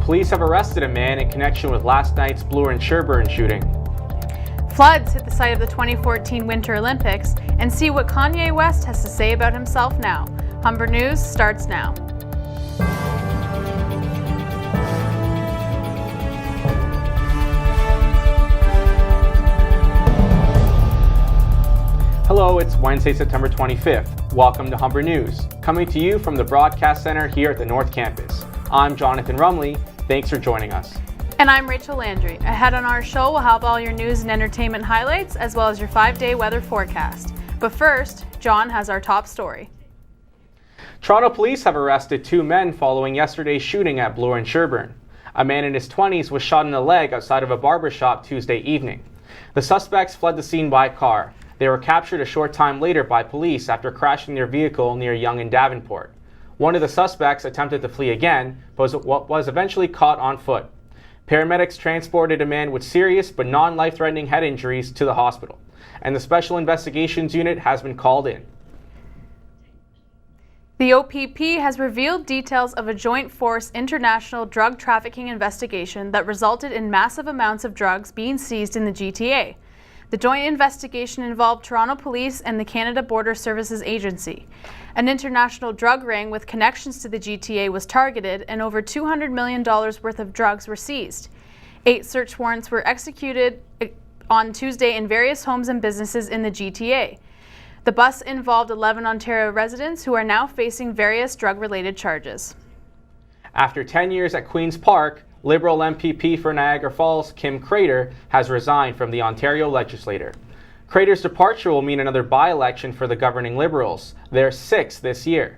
Police have arrested a man in connection with last night's Bloor and Sherburne shooting. Floods hit the site of the 2014 Winter Olympics, and see what Kanye West has to say about himself now. Humber News starts now. Hello, it's Wednesday, September 25th. Welcome to Humber News, coming to you from the Broadcast Center here at the North Campus. I'm Jonathan Rumley. Thanks for joining us. And I'm Rachel Landry. Ahead on our show, we'll have all your news and entertainment highlights, as well as your 5-day weather forecast. But first, John has our top story. Toronto police have arrested 2 men following yesterday's shooting at Bloor and Sherburne. A man in his 20s was shot in the leg outside of a barber shop Tuesday evening. The suspects fled the scene by car. They were captured a short time later by police after crashing their vehicle near Yonge and Davenport. One of the suspects attempted to flee again, but was eventually caught on foot. Paramedics transported a man with serious but non-life-threatening head injuries to the hospital, and the Special Investigations Unit has been called in. The OPP has revealed details of a joint force international drug trafficking investigation that resulted in massive amounts of drugs being seized in the GTA. The joint investigation involved Toronto Police and the Canada Border Services Agency. An international drug ring with connections to the GTA was targeted, and over $200 million worth of drugs were seized. 8 search warrants were executed on Tuesday in various homes and businesses in the GTA. The bust involved 11 Ontario residents who are now facing various drug-related charges. After 10 years at Queen's Park, Liberal MPP for Niagara Falls, Kim Crater, has resigned from the Ontario legislature. Crater's departure will mean another by-election for the governing Liberals, their 6th this year.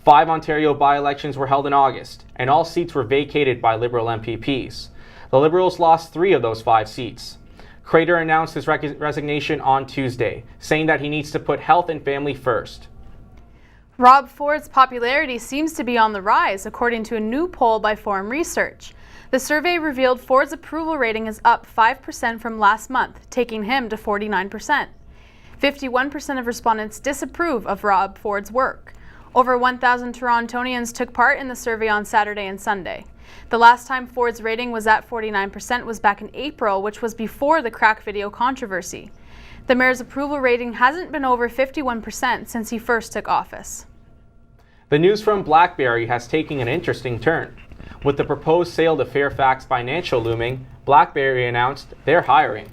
5 Ontario by-elections were held in August, and all seats were vacated by Liberal MPPs. The Liberals lost 3 of those 5 seats. Crater announced his resignation on Tuesday, saying that he needs to put health and family first. Rob Ford's popularity seems to be on the rise, according to a new poll by Forum Research. The survey revealed Ford's approval rating is up 5% from last month, taking him to 49%. 51% of respondents disapprove of Rob Ford's work. Over 1,000 Torontonians took part in the survey on Saturday and Sunday. The last time Ford's rating was at 49% was back in April, which was before the crack video controversy. The mayor's approval rating hasn't been over 51% since he first took office. The news from BlackBerry has taken an interesting turn. With the proposed sale to Fairfax Financial looming, BlackBerry announced they're hiring.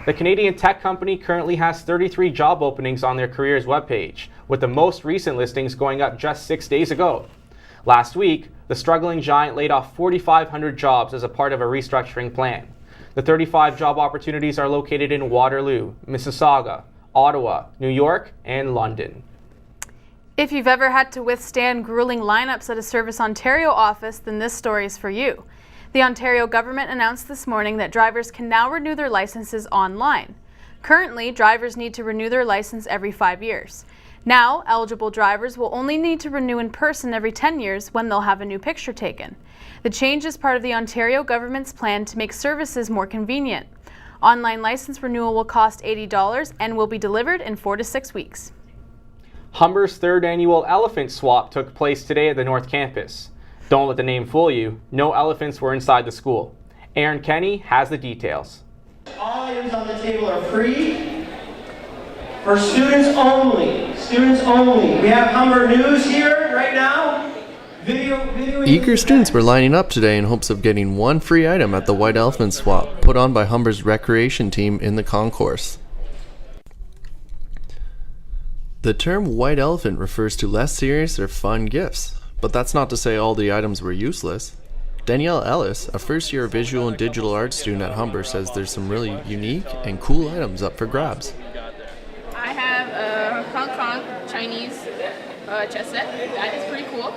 The Canadian tech company currently has 33 job openings on their careers webpage, with the most recent listings going up just 6 days ago. Last week, the struggling giant laid off 4,500 jobs as a part of a restructuring plan. The 35 job opportunities are located in Waterloo, Mississauga, Ottawa, New York, and London. If you've ever had to withstand grueling lineups at a Service Ontario office, then this story is for you. The Ontario government announced this morning that drivers can now renew their licenses online. Currently, drivers need to renew their license every 5 years. Now, eligible drivers will only need to renew in person every 10 years when they'll have a new picture taken. The change is part of the Ontario government's plan to make services more convenient. Online license renewal will cost $80 and will be delivered in 4 to 6 weeks. Humber's 3rd annual elephant swap took place today at the North Campus. Don't let the name fool you, no elephants were inside the school. Aaron Kenny has the details. All items on the table are free for students only. Students only. We have Humber News here right now. Video. Eager students were lining up today in hopes of getting one free item at the White Elephant Swap put on by Humber's recreation team in the concourse. The term white elephant refers to less serious or fun gifts, but that's not to say all the items were useless. Danielle Ellis, a first-year visual and digital arts student at Humber, says there's some really unique and cool items up for grabs. I have a Hong Kong Chinese chess set. That is pretty cool.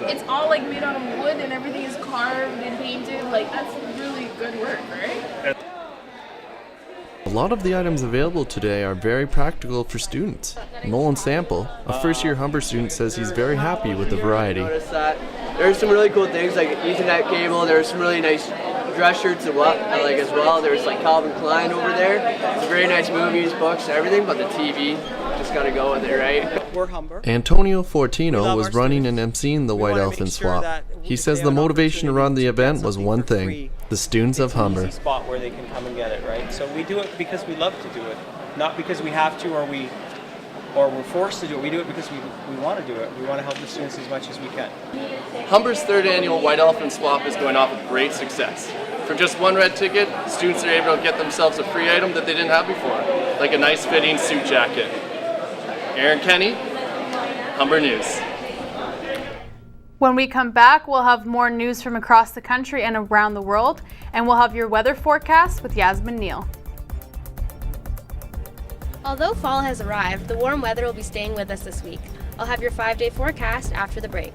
It's all like made out of wood and everything is carved and painted. Like, that's really good work, right? A lot of the items available today are very practical for students. Nolan Sample, a first-year Humber student, says he's very happy with the variety. Noticed that there's some really cool things like Ethernet cable. There's some really nice dress shirts and what like as well. There's like Calvin Klein over there. It's very nice movies, books, everything, but the TV just gotta go with it, right? We're Humber. Antonio We Fortino love was our running students. and emceeing the We White wanna Elephant make sure Swap. that He if says they the have an motivation to run the opportunity to event get was something one for thing: free, the students of it's an Humber. easy spot where they can come and get it, right? So we do it because we love to do it, not because we have to or we're forced to do it. We do it because we want to do it. We want to help the students as much as we can. Humber's third annual White Elephant Swap is going off with great success. For just one red ticket, students are able to get themselves a free item that they didn't have before, like a nice fitting suit jacket. Aaron Kenny, Humber News. When we come back, we'll have more news from across the country and around the world, and we'll have your weather forecast with Yasmin Neal. Although fall has arrived, the warm weather will be staying with us this week. I'll have your 5-day forecast after the break.